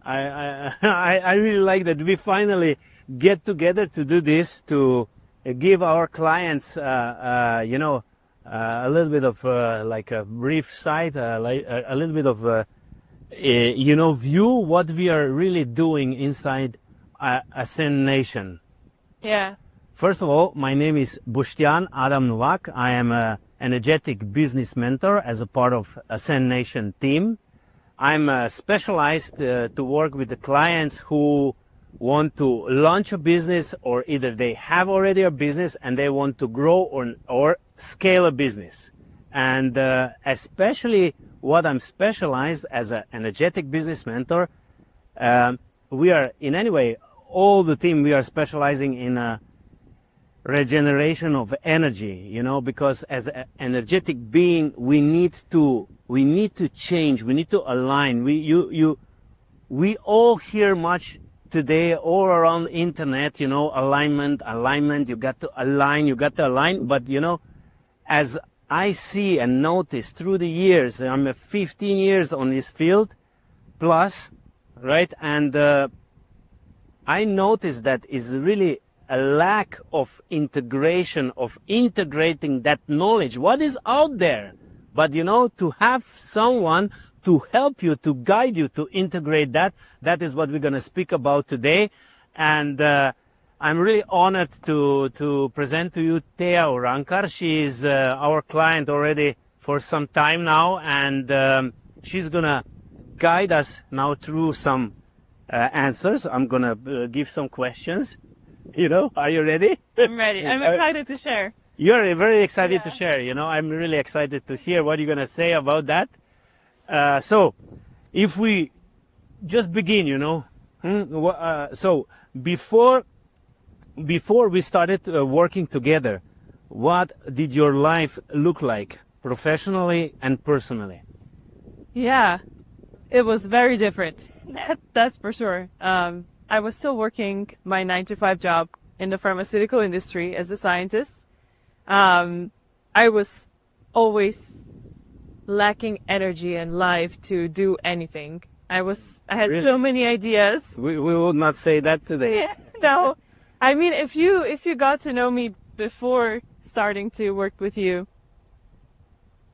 I really like that we finally get together to do this, to give our clients, you know, a little bit of like a brief side, like a little bit of, you know, view what we are really doing inside Ascend Nation. Yeah. First of all, my name is Bostjan A. Novak. I am an energetic business mentor as a part of Ascend Nation team. I'm specialized to work with the clients who want to launch a business, or either they have already a business and they want to grow or scale a business. And especially what I'm specialized as an energetic business mentor, we are in any way, all the team, we are specializing in regeneration of energy, you know, because as an energetic being, we need to change, we need to align. We all hear much today all around internet, you know, alignment, you got to align, but you know, as I see and notice through the years, I'm 15 years on this field plus, right? And I noticed that is really a lack of integration, of integrating that knowledge, what is out there. But you know, to have someone to help you, to guide you, to integrate that, that is what we're going to speak about today. And I'm really honored to present to you Teja Urankar. She is our client already for some time now, and she's going to guide us now through some answers. I'm going to give some questions. You know, are you ready? I'm ready. I'm excited to share. You're very excited to share, you know. I'm really excited to hear what you're going to say about that. So, if we just begin, you know. So, before we started working together, what did your life look like, professionally and personally? Yeah, it was very different. That's for sure. I was still working my 9-to-5 job in the pharmaceutical industry as a scientist. I was always lacking energy and life to do anything. I had really? So many ideas. We would not say that today. Yeah, no, I mean, if you got to know me before starting to work with you,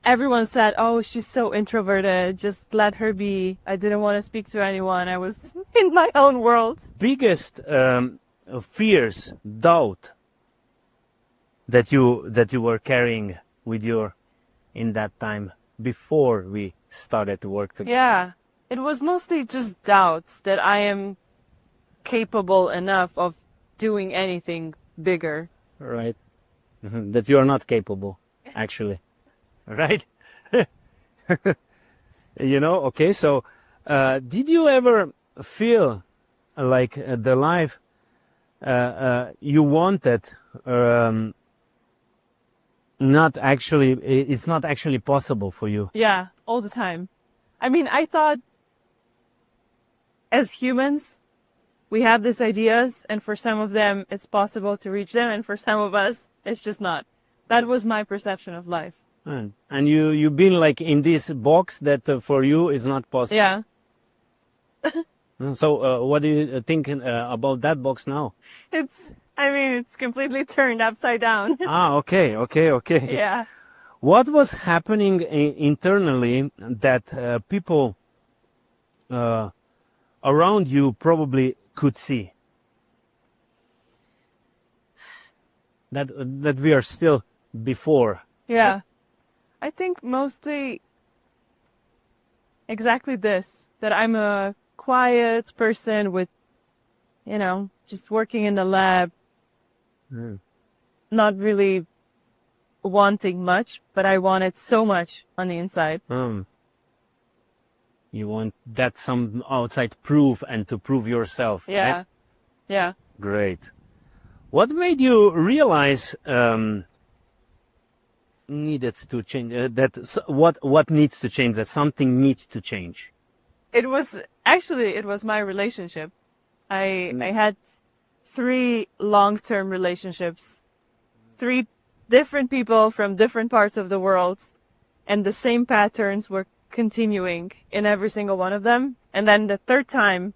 everyone said, "Oh, she's so introverted. Just let her be. I didn't want to speak to anyone. I was in my own world." Biggest fears, doubt that you were carrying with you in that time before we started to work together. Yeah, it was mostly just doubts that I am capable enough of doing anything bigger. Right. Mm-hmm. That you are not capable, actually. Right? You know, okay, so did you ever feel like the life you wanted it's not actually possible for you? Yeah, all the time. I mean, I thought as humans, we have these ideas, and for some of them it's possible to reach them, and for some of us it's just not. That was my perception of life. And you've been like in this box that for you is not possible. Yeah. So what do you think about that box now? It's completely turned upside down. Okay. Yeah. What was happening internally that people around you probably could see? That we are still before. Yeah. I think mostly exactly this, that I'm a quiet person with, you know, just working in the lab, not really wanting much, but I wanted so much on the inside. You want that some outside proof and to prove yourself. Yeah. Right? Yeah. Great. What made you realize needed to change, what needs to change, that something needs to change? It was my relationship. I had 3 long-term relationships, 3 different people from different parts of the world, and the same patterns were continuing in every single one of them. And then the third time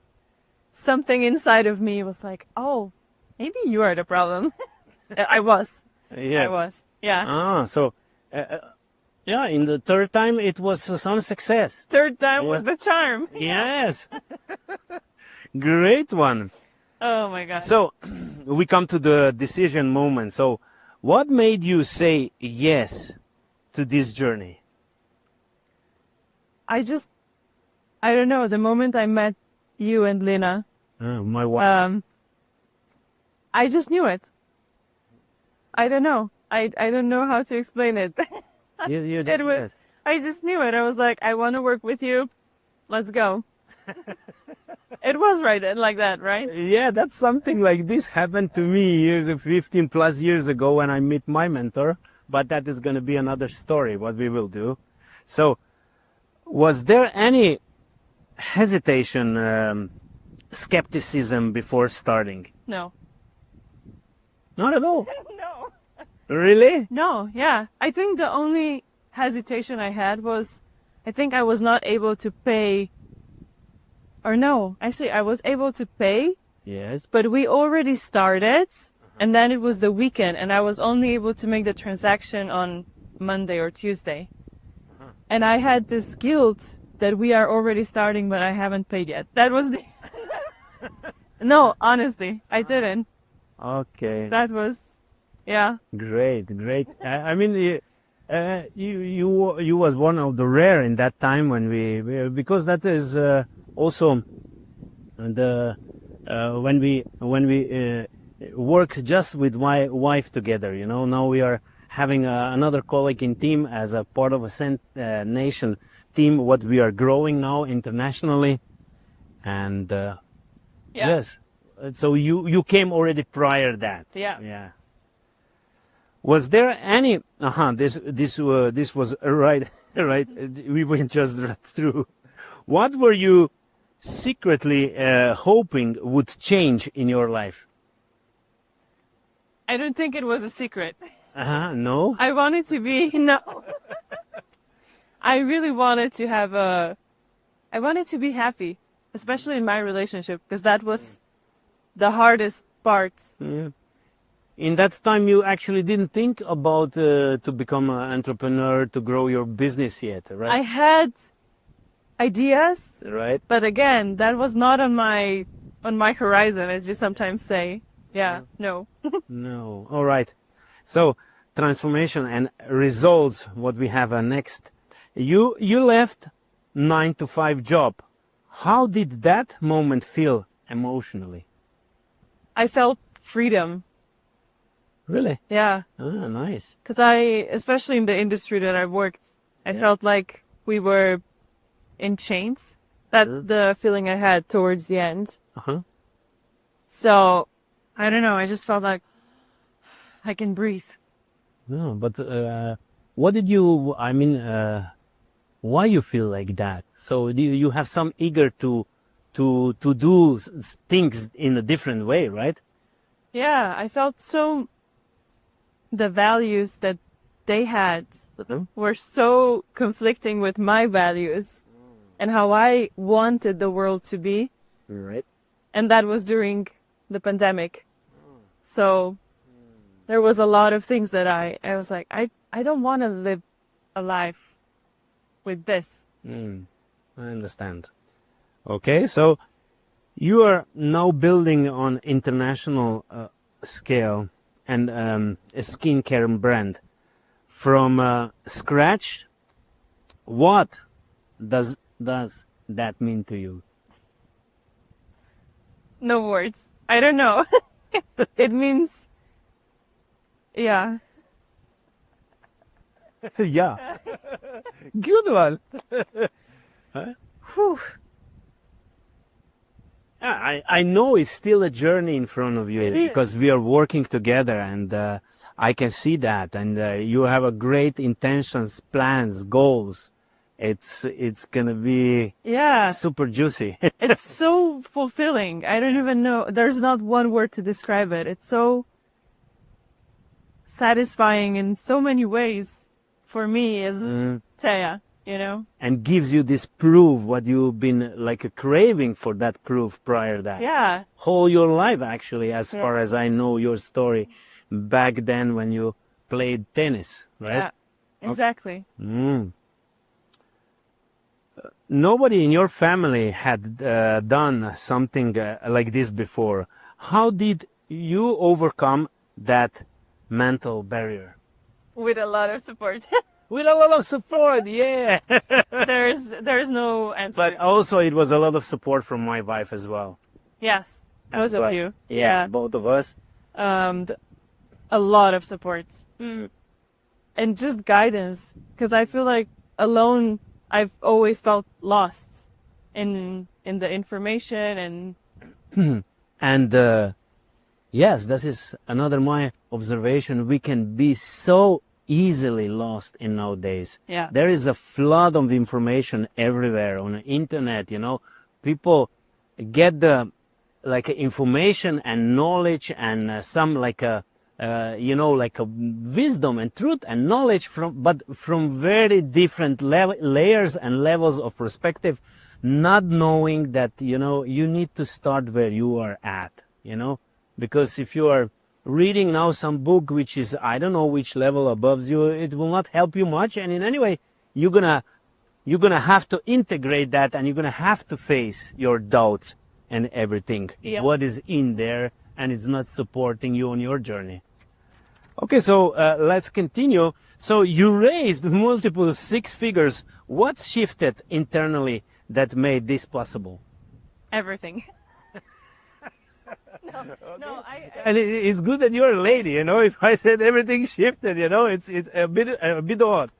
something inside of me was like, oh, maybe you are the problem. I was. Yeah. I was. Yeah. Ah, so, yeah, in the third time it was some success. Third time was Yeah. the charm. Yes. Great one. Oh my God. So, we come to the decision moment. So, what made you say yes to this journey? I don't know, the moment I met you and Lina, My wife. I just knew it. I don't know. I don't know how to explain it. You It just was, I just knew it. I was like, I want to work with you. Let's go. It was right like that, right? Yeah, that's something like this happened to me 15 plus years ago when I met my mentor, but that is going to be another story, what we will do. So, was there any hesitation, skepticism before starting? No. Not at all. No. Really? No, yeah. I think the only hesitation I had was, I think I was not able to pay, or no, actually I was able to pay, Yes. but we already started, and then it was the weekend, and I was only able to make the transaction on Monday or Tuesday. And I had this guilt that we are already starting, but I haven't paid yet. That was the... No, honestly, I didn't. Okay. That was, yeah. Great, great. I mean, you was one of the rare in that time when because that is also the when we work just with my wife together. You know, now we are having another colleague in team as a part of Ascend Nation team. What we are growing now internationally, and Yeah. yes. So you came already prior that. Yeah. Yeah. Was there any? This was right. Right. We went just right through. What were you secretly hoping would change in your life? I don't think it was a secret. No. I wanted to be, no. I really wanted to have I wanted to be happy, especially in my relationship, because that was the hardest part. Yeah. In that time, you actually didn't think about to become an entrepreneur, to grow your business yet, right? I had ideas, Right. but again, that was not on my horizon, as you sometimes say. Yeah, no. No. All right. So transformation and results. What we have next. You left 9 to 5 job. How did that moment feel emotionally? I felt freedom. Really? Yeah, Ah, nice. because especially in the industry that I worked, I felt like we were in chains. That's the feeling I had towards the end. Uh-huh. So, I don't know, I just felt like I can breathe. No, but what did you? I mean, why you feel like that? So do you have some eager to do things in a different way, right? Yeah, I felt so, the values that they had were so conflicting with my values and how I wanted the world to be. Right. And that was during the pandemic. So there was a lot of things that I was like, I don't want to live a life with this. I understand. Okay, so you are now building on international scale and a skincare brand from scratch. What does that mean to you? No words. I don't know. It means, yeah. Yeah. Good one. Whew. I know it's still a journey in front of you because we are working together, and I can see that. And you have a great intentions, plans, goals. It's gonna be super juicy. It's so fulfilling. I don't even know. There's not one word to describe it. It's so satisfying in so many ways for me as Teja. you know? And gives you this proof, what you've been like a craving for that proof prior that. Yeah. Whole your life, actually, as Yeah. far as I know your story, back then when you played tennis, right? Yeah, exactly. Nobody in your family had done something like this before. How did you overcome that mental barrier? With a lot of support. With a lot of support, yeah. There's no answer. But also it was a lot of support from my wife as well. Yes, both of you. Yeah, both of us. A lot of support. And just guidance. Because I feel like alone, I've always felt lost in the information and... And yes, this is another my observation. We can be so easily lost in nowadays. Yeah. There is a flood of information everywhere on the internet, you know. People get the like information and knowledge and some like a you know, like a wisdom and truth and knowledge from very different layers and levels of perspective, not knowing that, you know, you need to start where you are at, you know, because if you are reading now some book which is, I don't know which level above you, it will not help you much. And in any way, you're gonna have to integrate that, and you're gonna have to face your doubts and everything. Yep. What is in there, and it's not supporting you on your journey. Okay, so let's continue. So you raised multiple six figures. What shifted internally that made this possible? everything. No, And it's good that you're a lady, you know. If I said everything shifted, you know, it's a bit odd.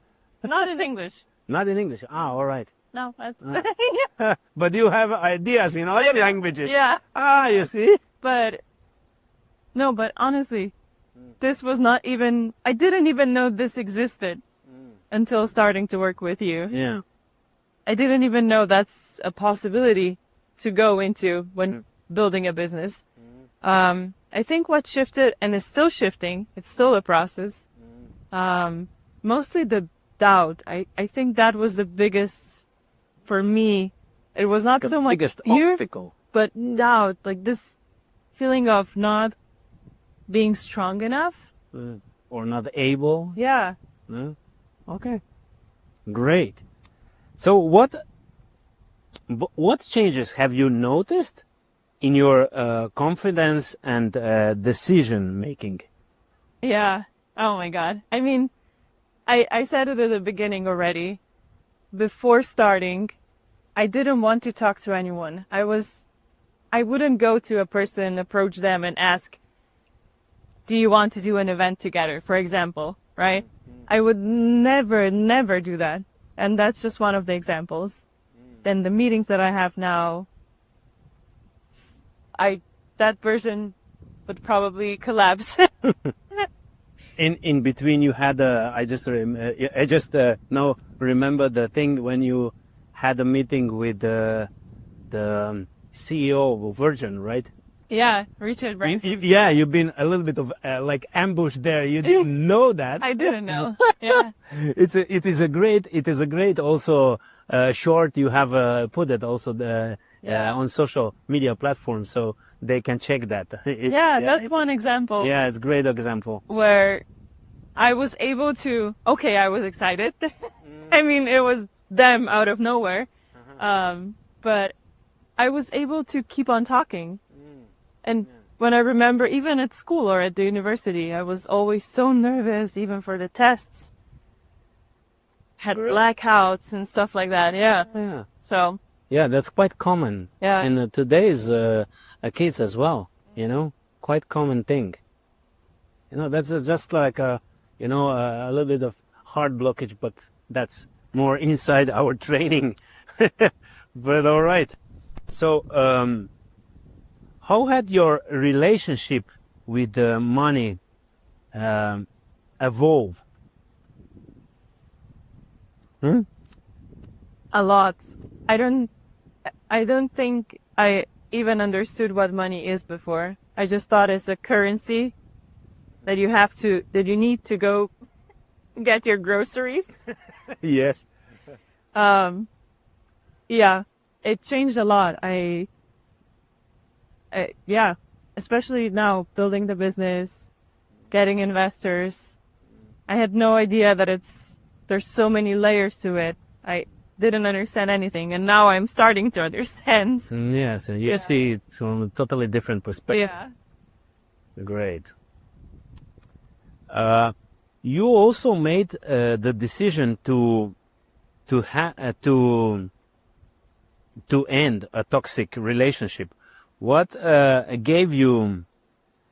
not in English. Not in English. Ah, all right. No, that's, But you have ideas in other languages. yeah. Ah, you see? But no, but honestly, this was not even, I didn't even know this existed until starting to work with you. Yeah. I didn't even know that's a possibility to go into when building a business. I think what shifted and is still shifting, it's still a process. Mostly the doubt. I think that was the biggest for me. It was not The so much biggest fear, obstacle. but doubt, like this feeling of not being strong enough. Or not able. Yeah. No? Okay. Great. So what changes have you noticed in your confidence and decision making? Yeah. Oh my God. I mean, I said it at the beginning already. Before starting, I didn't want to talk to anyone. I wouldn't go to a person, approach them and ask, do you want to do an event together, for example, right? I would never do that. And that's just one of the examples. Then the meetings that I have now, that version would probably collapse. In between, you had I just now remember the thing when you had a meeting with the CEO of Virgin, right? Yeah, Richard Branson. Yeah, you've been a little bit of like ambushed there. You didn't know that. I didn't know. Yeah. It is a great also short. You have put it also on social media platforms, so they can check that. That's one example. Yeah, it's a great example. Where I was able to, okay, I was excited. I mean, it was them out of nowhere. But I was able to keep on talking. And when I remember, even at school or at the university, I was always so nervous, even for the tests. Had blackouts and stuff like that, yeah. So. Yeah, that's quite common. Yeah. And today's kids as well, you know, quite common thing. You know, that's just like a little bit of heart blockage, but that's more inside our training. But all right. So, how had your relationship with money evolve? A lot. I don't think I even understood what money is before. I just thought it's a currency that you need to go get your groceries. Yes. Yeah, it changed a lot. Yeah, especially now building the business, getting investors. I had no idea that there's so many layers to it. I didn't understand anything, and now I'm starting to understand. Yes, and you see it from a totally different perspective. Yeah. Great. You also made the decision to end a toxic relationship. What gave you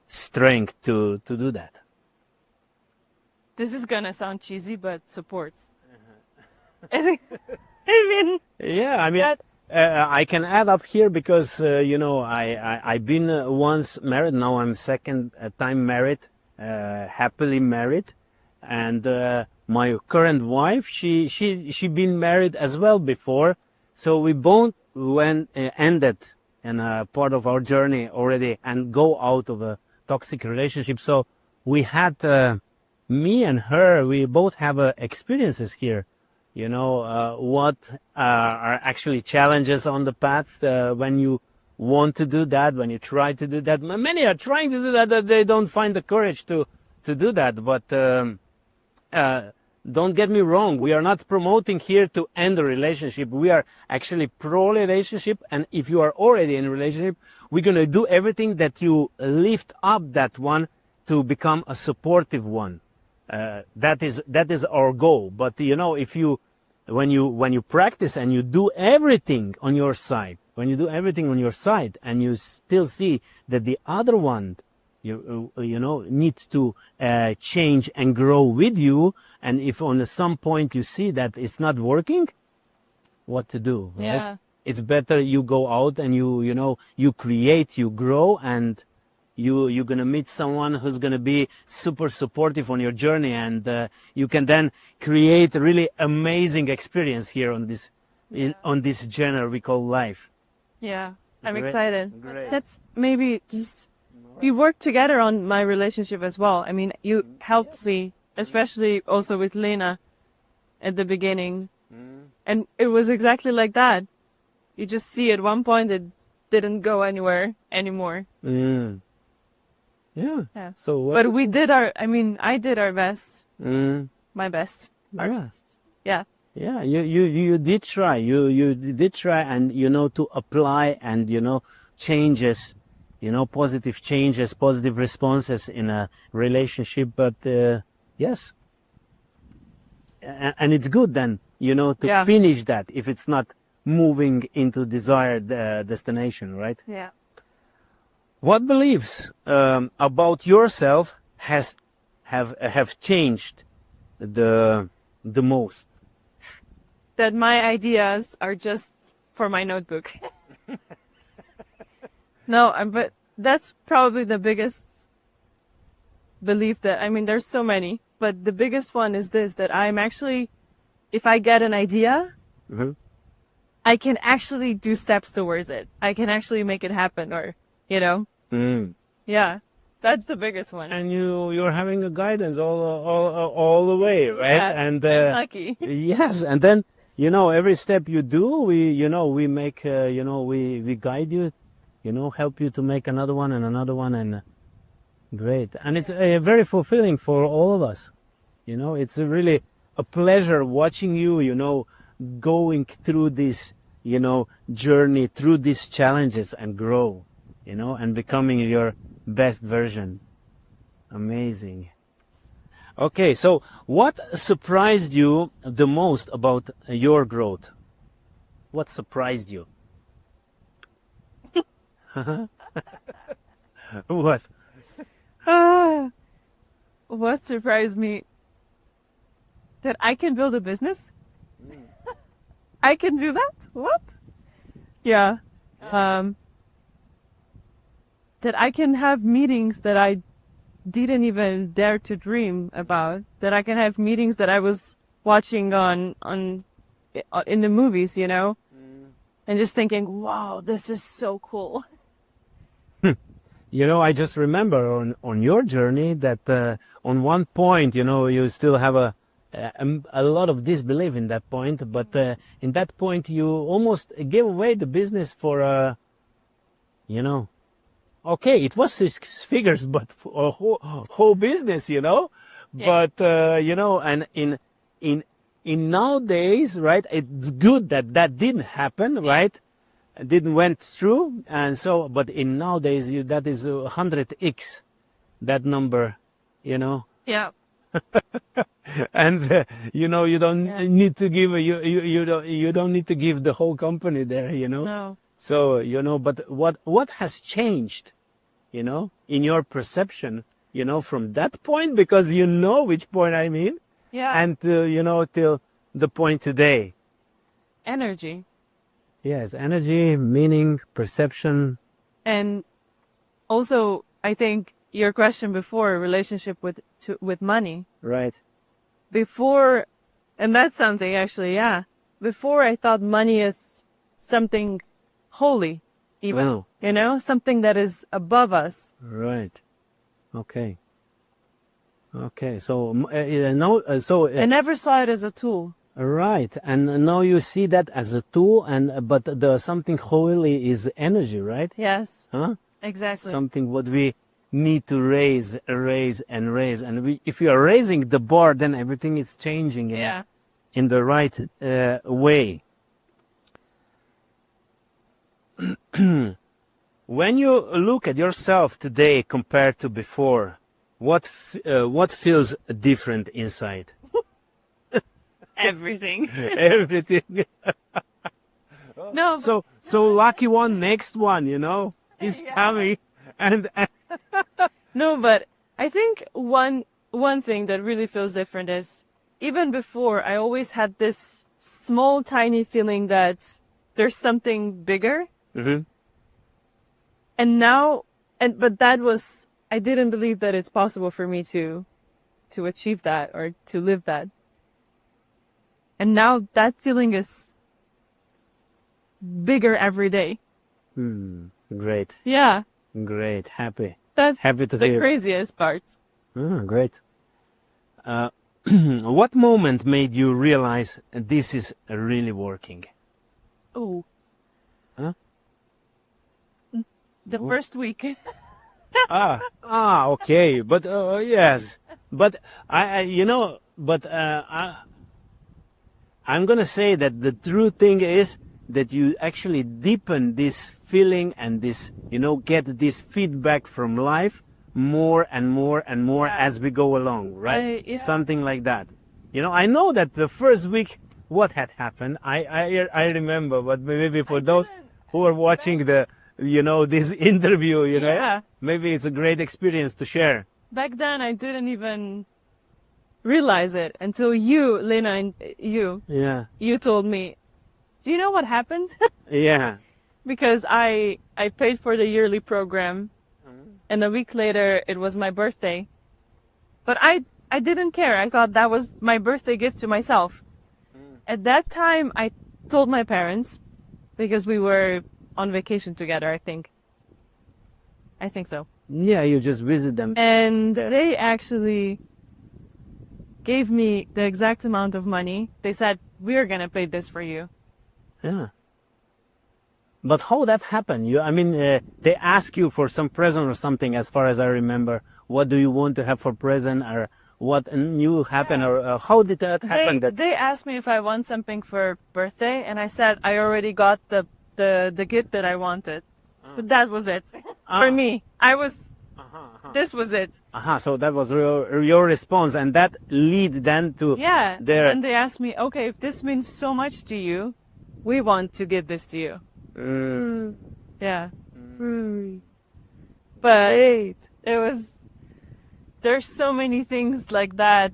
strength to do that? This is gonna sound cheesy, but supports. I mean, Yeah, I mean, that, I can add up here because I've been once married. Now I'm second time married, happily married, and my current wife, she been married as well before. So we both ended in a part of our journey already and go out of a toxic relationship. So we had me and her. We both have experiences here. What are actually challenges on the path when you want to do that, when you try to do that. Many are trying to do that they don't find the courage to do that. But don't get me wrong, we are not promoting here to end the relationship. We are actually pro-relationship, and if you are already in a relationship, we're going to do everything that you lift up that one to become a supportive one. That is our goal. But if you when you practice and you do everything on your side, and you still see that the other one needs to change and grow with you, and if on some point you see that it's not working, what to do? Right? yeah. It's better you go out and you create, you grow, and you're going to meet someone who's going to be super supportive on your journey, and you can then create a really amazing experience here on this on this genre we call life. Yeah, I'm Great. excited. Great. That's maybe just we worked together on my relationship as well. I mean, you helped me, especially also with Lena at the beginning. And it was exactly like that. You just see at one point it didn't go anywhere anymore. Yeah. So what? But I did our best. My best. Our Yeah. best. Yeah. Yeah, you did try. You did try, and to apply and changes, positive changes, positive responses in a relationship. But yes, and it's good then to finish that if it's not moving into desired destination, right? Yeah. What beliefs about yourself have changed the most? That my ideas are just for my notebook. No, but that's probably the biggest belief there's so many, but the biggest one is this, that I'm actually, if I get an idea, I can actually do steps towards it. I can actually make it happen, or, yeah, that's the biggest one. And you're having a guidance all the way, right? Yeah, And I'm lucky. yes, and then every step you do, we make we guide you, help you to make another one, and great. And it's very fulfilling for all of us. It's really a pleasure watching you, going through this, journey, through these challenges, and grow, and becoming your best version. Amazing. Okay, so what surprised you the most about your growth? What surprised you? What? What surprised me? That I can build a business? I can do that? What? Yeah. That I can have meetings that I didn't even dare to dream about. That I can have meetings that I was watching in the movies, and just thinking, wow, this is so cool. I just remember on your journey that on one point, you still have a a lot of disbelief in that point, but in that point you almost gave away the business for, you know, okay, it was 6 figures, but for a whole business, you know. Yeah. But you know, and in nowadays, right? It's good that that didn't happen, right? It didn't went through, and so. But in nowadays, that is 100x, that number, you know. Yeah. And you know, you don't need to give you don't need to give the whole company there, you know. No. So you know, but what has changed, you know, in your perception, you know, from that point, because you know which point I mean, Yeah. and you know, till the point today. Energy. Yes, energy, meaning, perception. And also, I think your question before, relationship with money. Right. Before, and that's something actually, yeah. Before I thought money is something holy, even, Oh. you know, something that is above us. Right. Okay. Okay. So no. I never saw it as a tool. Right, and now you see that as a tool, and but the something holy is energy, right? Yes, Huh? exactly. Something what we need to raise, and raise, and if we are raising the bar, then everything is changing Yeah. in the right way. When you look at yourself today compared to before, what feels different inside? Everything. Everything. No. So lucky one, next one, you know, is Yeah. coming, and No, but I think one thing that really feels different is even before I always had this small tiny feeling that there's something bigger. Mhm. And now but that was I didn't believe that it's possible for me to achieve that or to live that. And now that feeling is bigger every day. Great, Yeah. great, happy That's to the hear. craziest part. Great. What moment made you realize this is really working? Oh. Huh? The first week. Okay, but yes, but I you know, but I'm gonna say that the true thing is that you actually deepen this feeling and this, you know, get this feedback from life more and more and more as we go along, right? Yeah. Something like that. You know, I know that the first week, what had happened, I remember, but maybe for those who are watching the, you know, this interview, you know, Yeah. maybe it's a great experience to share. Back then, I didn't even realize it until you, Lena, and Yeah. you told me. Do you know what happened? Yeah. Because I paid for the yearly program, and a week later it was my birthday. But I didn't care. I thought that was my birthday gift to myself. At that time, I told my parents because we were on vacation together. I think so. Yeah, you just visit them. And they actually gave me the exact amount of money. They said, we're going to pay this for you. Yeah. But how that happened? I mean, they ask you for some present or something, as far as I remember. What do you want to have for present, or what new happened, or how did that happen? They asked me if I want something for birthday, and I said I already got the gift that I wanted. But that was it. For me. This was it. So that was your response, and that lead then to their... And they asked me, okay, if this means so much to you, we want to give this to you. Yeah. But there's so many things like that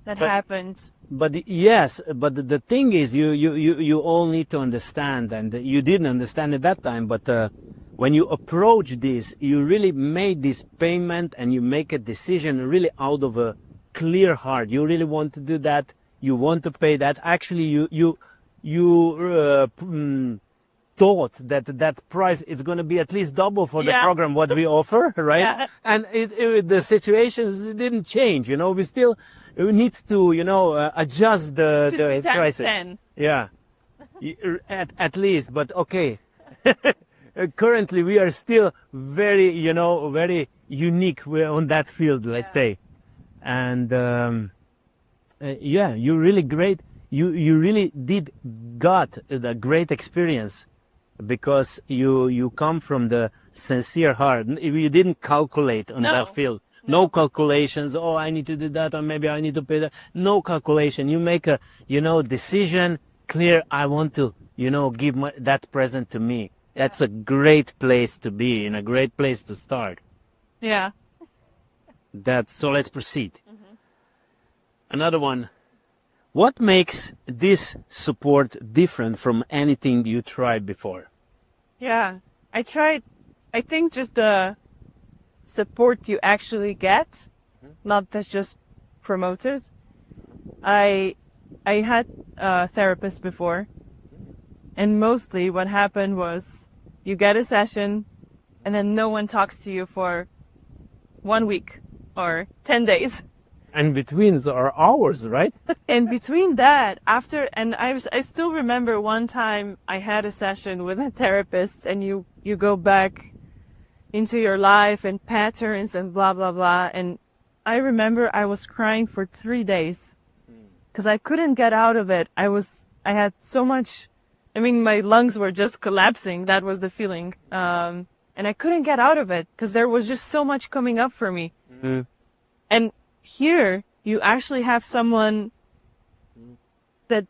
happened. But yes, but the thing is, you all need to understand, and you didn't understand at that time, but when you approach this, you really made this payment and you make a decision really out of a clear heart. You really want to do that. You want to pay that. Actually, you thought that price is going to be at least double for the program what we offer, right? And the situations didn't change. You know, we still we need to, adjust the Should be times prices. 10. Yeah, at least. But okay, currently we are still very, very unique on that field, let's say. And yeah, you really great. You really did got the great experience because you come from the sincere heart. You didn't calculate on that field. No calculations. Oh, I need to do that, or maybe I need to pay that. No calculation. You make a, decision clear. I want to, give that present to me. That's a great place to be and a great place to start. Yeah. So let's proceed. Another one. What makes this support different from anything you tried before? Yeah. I think just the support you actually get, not that's just promoted. I had a therapist before, and mostly what happened was you get a session and then no one talks to you for 1 week or 10 days. And between are hours, right? And between that, I still remember one time I had a session with a therapist, and you go back into your life and patterns and blah, blah, blah. And I remember I was crying for 3 days because I couldn't get out of it. I had so much, my lungs were just collapsing. That was the feeling. And I couldn't get out of it because there was just so much coming up for me. Mm-hmm. And here you actually have someone that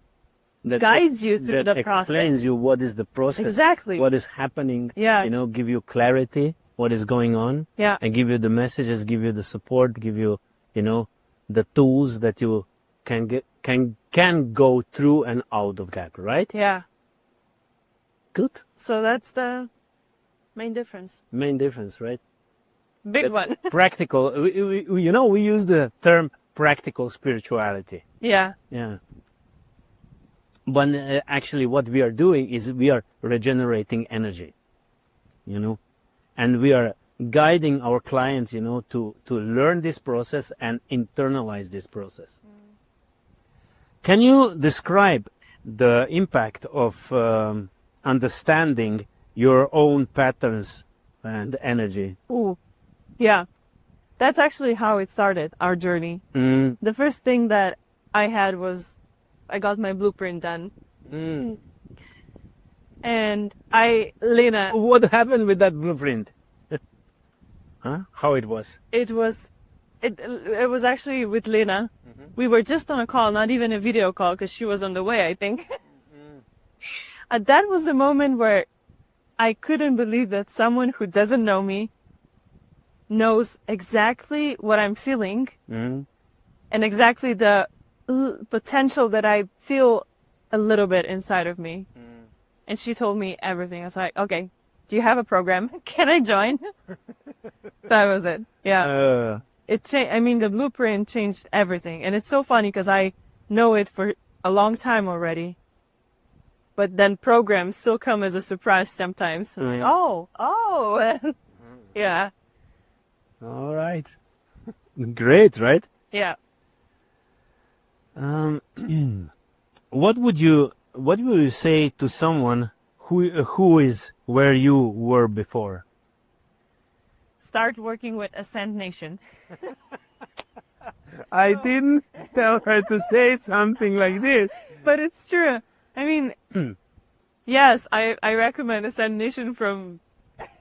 guides you through the process. Explains you what is the process. Exactly. What is happening. Yeah. Give you clarity, what is going on. Yeah. And give you the messages, give you the support, give you, the tools that you can go through and out of that, right? Yeah. Good. So that's the main difference. Main difference, right? Big one. Practical. We use the term practical spirituality. Yeah. Yeah. But actually what we are doing is we are regenerating energy, and we are guiding our clients, to learn this process and internalize this process. Can you describe the impact of understanding your own patterns and energy? Ooh. Yeah, that's actually how it started, our journey. Mm. The first thing that I had was I got my blueprint done. Mm. And Lena... What happened with that blueprint? Huh? How it was? It was actually with Lena. Mm-hmm. We were just on a call, not even a video call, because she was on the way, I think. That was the moment where I couldn't believe that someone who doesn't know me knows exactly what I'm feeling and exactly the potential that I feel a little bit inside of me. And she told me everything. I was like, okay, do you have a program? Can I join? That was it. Yeah. It changed. The blueprint changed everything. And it's so funny because I know it for a long time already. But then programs still come as a surprise sometimes. I'm like, oh. Yeah. All right. Great, right? Yeah. What would you say to someone who is where you were before? Start working with Ascend Natiion. I didn't tell her to say something like this. But it's true. Yes, I recommend Ascend Natiion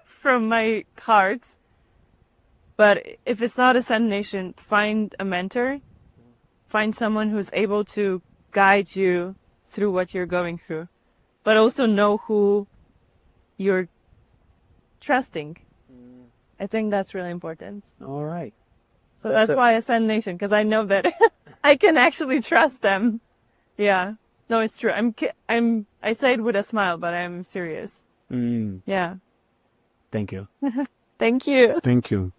from my heart. But if it's not Ascend Natiion, find a mentor. Find someone who's able to guide you through what you're going through. But also know who you're trusting. I think that's really important. All right. So that's why Ascend Natiion, because I know that I can actually trust them. Yeah. No, it's true. I say it with a smile, but I'm serious. Yeah. Thank you. Thank you. Thank you.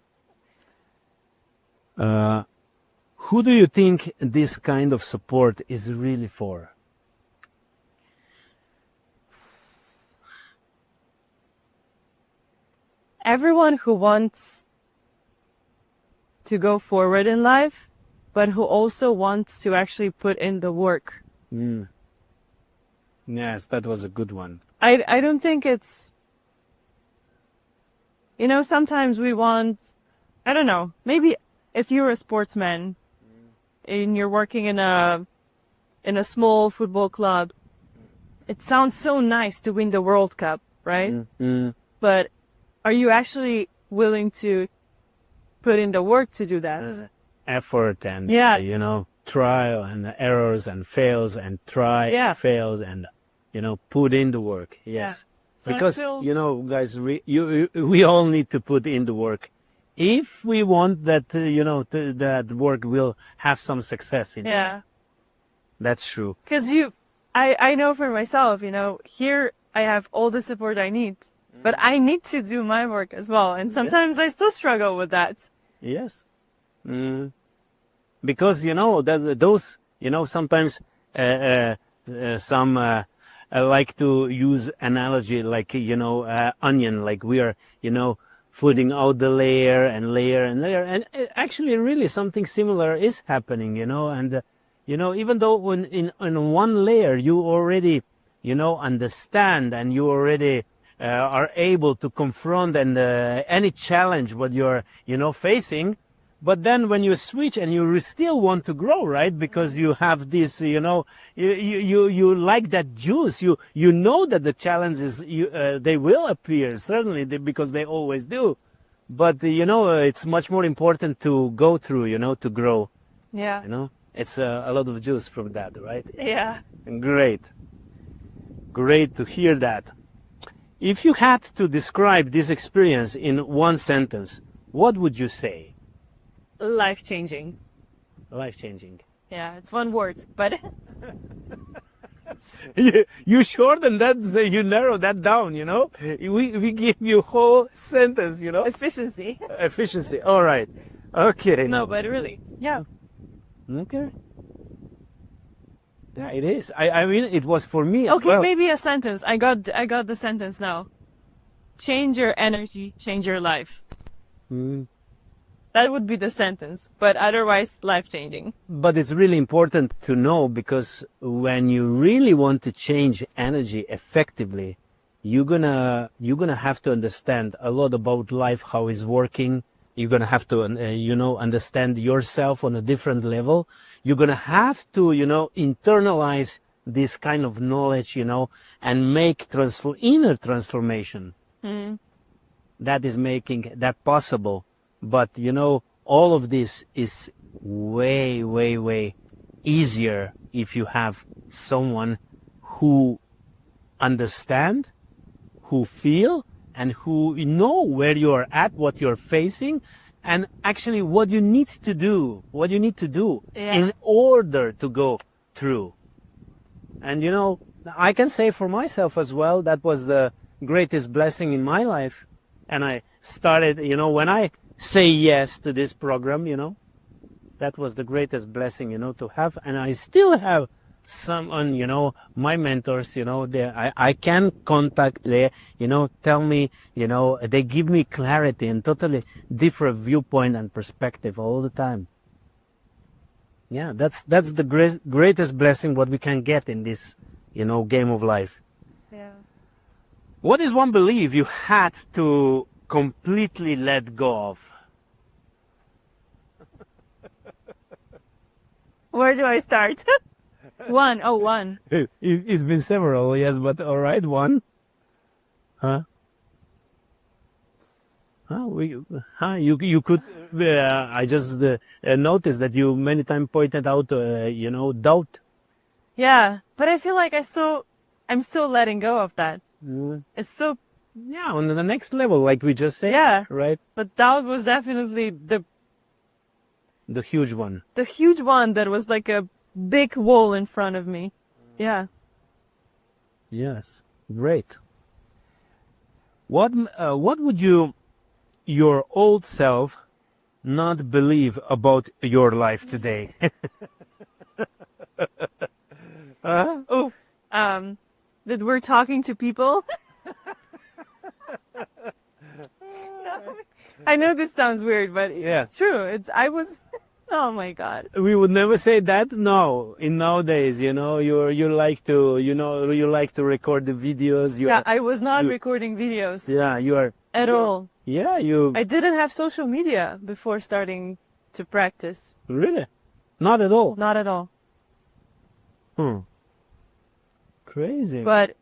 Who do you think this kind of support is really for? Everyone who wants to go forward in life but who also wants to actually put in the work. Yes, that was a good one. I don't think it's, sometimes we want, I don't know, maybe if you're a sportsman and you're working in a small football club, it sounds so nice to win the World Cup, right? But are you actually willing to put in the work to do that? Effort and, Yeah. trial and errors and fails and fails and, put in the work. Yes. Yeah. So Because, until- guys, we all need to put in the work. If we want that, that work will have some success in it. Yeah. That's true. Because I know for myself, here I have all the support I need, but I need to do my work as well. And sometimes I still struggle with that. Yes. Because, that those, sometimes some like to use analogy like, onion, like we are, putting out the layer and layer and layer. And actually, really something similar is happening, and, even though when in one layer you already, understand and you already are able to confront and any challenge what you're, facing. But then when you switch and you still want to grow, right? Because you have this, you like that juice. You know that the challenges, they will appear, certainly, because they always do. But, it's much more important to go through, to grow. Yeah. It's a lot of juice from that, right? Yeah. Great. Great to hear that. If you had to describe this experience in one sentence, what would you say? Life-changing. Life-changing. Yeah, it's one word, but you shorten that, you narrow that down, We give you whole sentence, efficiency. Efficiency. All right. Okay. No, but really, yeah. Okay. Yeah, it is. I mean, it was for me as Okay, well. maybe a sentence. I got the sentence now. Change your energy, change your life. That would be the sentence, but otherwise life-changing. But it's really important to know, because when you really want to change energy effectively, you're gonna have to understand a lot about life, how it's working. You're gonna have to, understand yourself on a different level. You're gonna have to, internalize this kind of knowledge, and make inner transformation. That is making that possible. But, all of this is way, way, way easier if you have someone who understand, who feel, and who know where you are at, what you're facing, and actually what you need to do, in order to go through. And, I can say for myself as well, that was the greatest blessing in my life. And I started, when I say yes to this program, that was the greatest blessing, to have. And I still have someone, my mentors, I can contact there, tell me, they give me clarity and totally different viewpoint and perspective all the time. Yeah, that's the greatest blessing what we can get in this, game of life. Yeah. What is one belief you had to completely let go of? Where do I start? One. Oh, one. It's been several, yes, but all right, one. Huh? You could. I just noticed that you many times pointed out, doubt. Yeah, but I feel like I'm still letting go of that. It's still. Yeah, on the next level, like we just said. Yeah. Right. But doubt was definitely the huge one. The huge one that was like a big wall in front of me. Yeah. Yes. Great. What would your old self not believe about your life today? Oh, that we're talking to people. I know this sounds weird, but Yeah. it's true. I was Oh my God. We would never say that. No, in nowadays, you know, you like to, you know, you like to record the videos. Yeah, I was not you- recording videos Yeah, you are. at all. Yeah, you I didn't have social media before starting to practice. really, not at all. Not at all. Crazy. But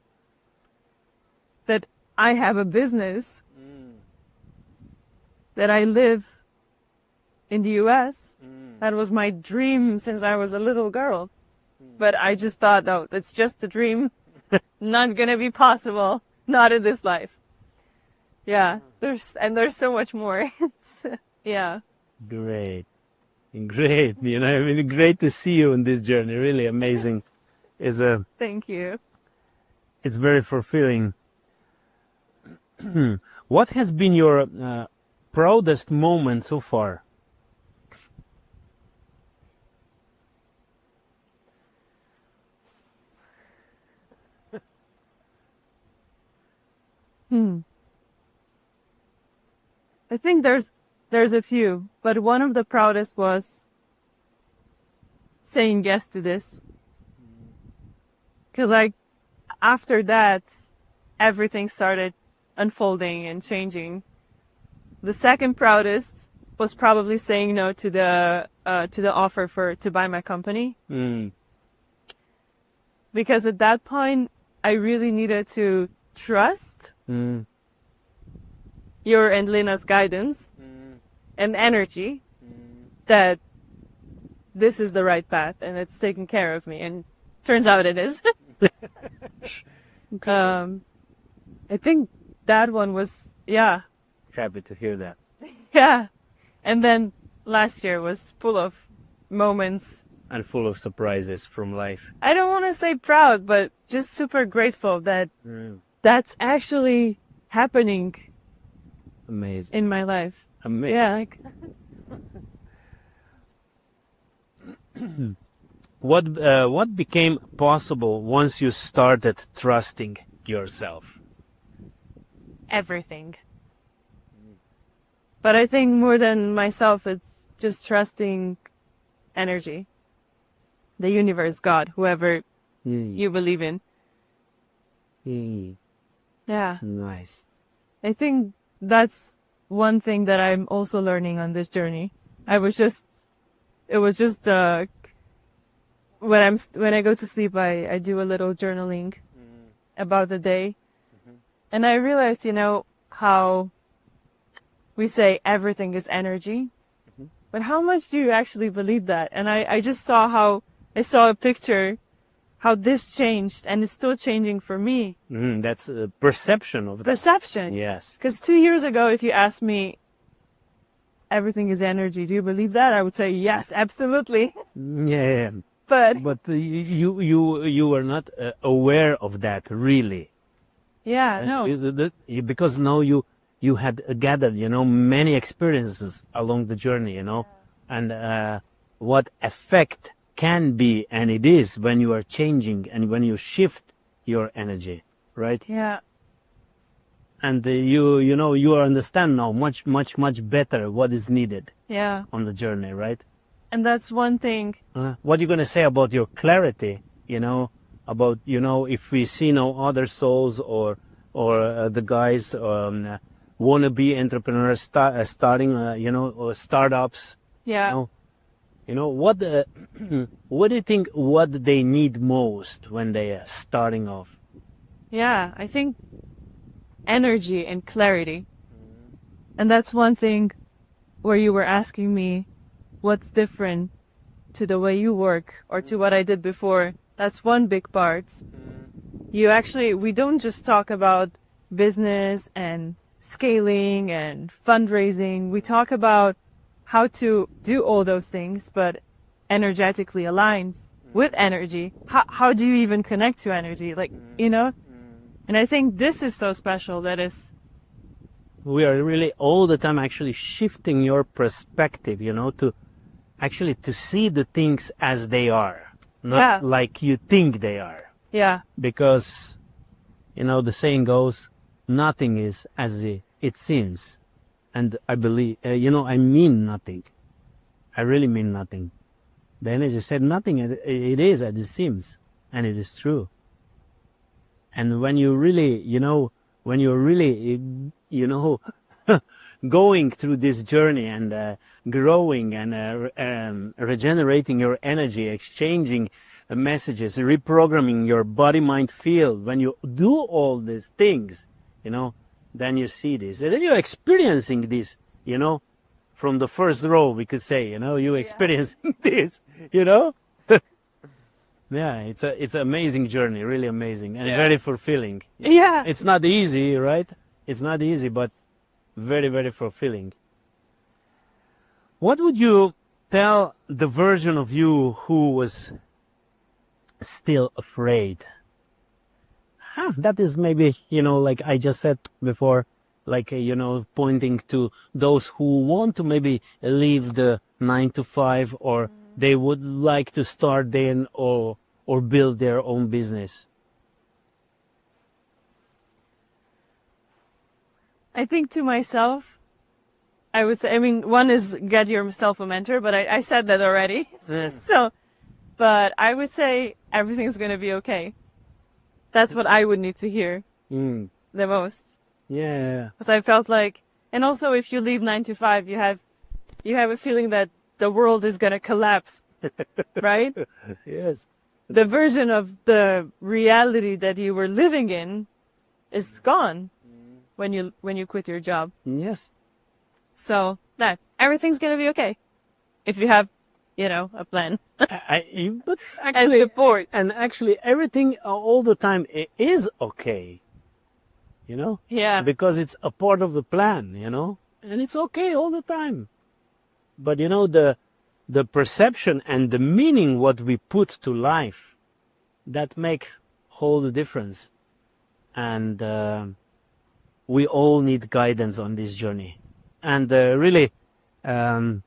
that I have a business, that I live in the US. That was my dream since I was a little girl. But I just thought, no, that's just a dream. Not gonna be possible. Not in this life. Yeah, there's so much more. Yeah. Great. Great. You know, I mean, great to see you on this journey. Really amazing. Thank you. It's very fulfilling. What has been your proudest moment so far? I think there's a few, but one of the proudest was saying yes to this. Because after that, everything started unfolding and changing. The second proudest was probably saying no to the offer to buy my company. Because at that point, I really needed to trust your and Lena's guidance and energy that this is the right path and it's taking care of me. And turns out it is. I think that one was, yeah. Happy to hear that. Yeah. And then last year was full of moments. And full of surprises from life. I don't want to say proud, but just super grateful that that's actually happening. Amazing. In my life. Amazing. Yeah. What became possible once you started trusting yourself? Everything. But I think more than myself, it's just trusting energy. The universe, God, whoever you believe in. Yeah. Nice. I think that's one thing that I'm also learning on this journey. It was just when I go to sleep, I do a little journaling about the day. And I realized, you know, how we say everything is energy, but how much do you actually believe that? And I just saw I saw a picture, how this changed, and it's still changing for me. That's a perception of that. Perception. Yes. Because 2 years ago, if you asked me, everything is energy, do you believe that? I would say, yes, absolutely. Yeah. But you were not aware of that, really. yeah, no. Because now you had gathered, you know, many experiences along the journey, you know, and what effect can be, and it is, when you are changing and when you shift your energy, right? Yeah. And you know, you understand now much better what is needed Yeah. on the journey, right? And that's one thing. What are you going to say about your clarity, you know, about, you know, if we see no other souls or the guys wannabe entrepreneurs starting, you know, or startups, Yeah. you know what what do you think, what they need most when they are starting off? Yeah, I think energy and clarity. And that's one thing where you were asking me what's different to the way you work or to what I did before. That's one big part. We don't just talk about business and scaling and fundraising. We talk about how to do all those things, but energetically aligns with energy. How do you even connect to energy? Like, you know? And I think this is so special We are really all the time actually shifting your perspective, you know, to actually to see the things as they are, not like you think they are. Yeah. Because, you know, the saying goes, nothing is as it seems. And I believe, you know, I mean nothing. I really mean nothing. The energy said nothing. It is as it seems, and it is true. And when you really, when you're really, going through this journey and growing and regenerating your energy, exchanging messages, reprogramming your body-mind field, when you do all these things, then you see this. And then you're experiencing this, from the first row, we could say, you experiencing this, Yeah, it's an amazing journey, really amazing, and very fulfilling. Yeah. It's not easy, right? It's not easy, but very, very fulfilling. What would you tell the version of you who was still afraid? That is maybe, like I just said before, like, pointing to those who want to maybe leave the 9 to 5, or they would like to start then or build their own business. I think to myself, I would say, one is get yourself a mentor, but I said that already. But I would say everything's going to be okay. That's what I would need to hear the most. Yeah. Because I felt like, and also if you leave 9 to 5, you have a feeling that the world is going to collapse, right? Yes. The version of the reality that you were living in is gone when you quit your job. Yes. So that everything's gonna be okay if you have, a plan. But And actually, support. and actually, everything all the time is okay. Yeah. Because it's a part of the plan. And it's okay all the time. But the perception and the meaning what we put to life, that make all the difference. And we all need guidance on this journey. And really, a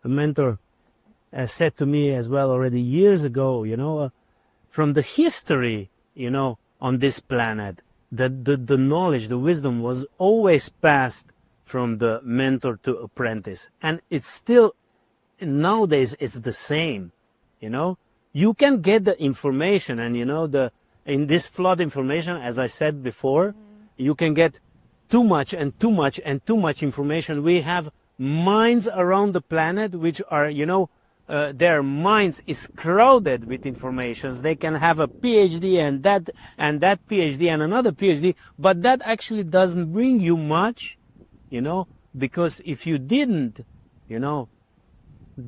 mentor said to me as well already years ago, from the history, on this planet, the knowledge, the wisdom was always passed from the mentor to apprentice. And it's still, nowadays, it's the same, You can get the information and, in this flood information, as I said before, you can get too much and too much and too much information. We have minds around the planet which are, their minds is crowded with informations. They can have a PhD and that PhD and another PhD, but that actually doesn't bring you much, because if you didn't,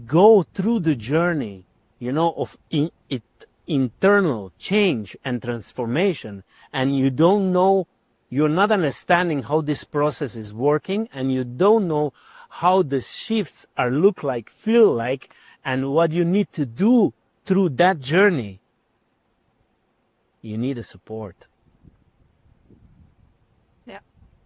go through the journey, of internal change and transformation, and you don't know, you're not understanding how this process is working, and you don't know how the shifts look like, feel like, and what you need to do through that journey, you need a support. Yeah.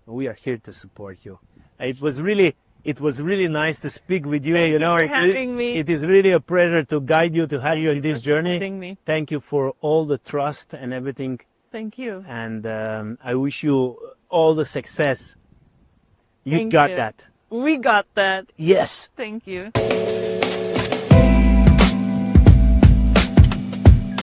We are here to support you. It was really nice to speak with you. Thank you for having me. It is really a pleasure to guide you, to have you on this journey. Me. Thank you for all the trust and everything. Thank you. And I wish you all the success. You Thank got you. that. We got that. Yes. Thank you.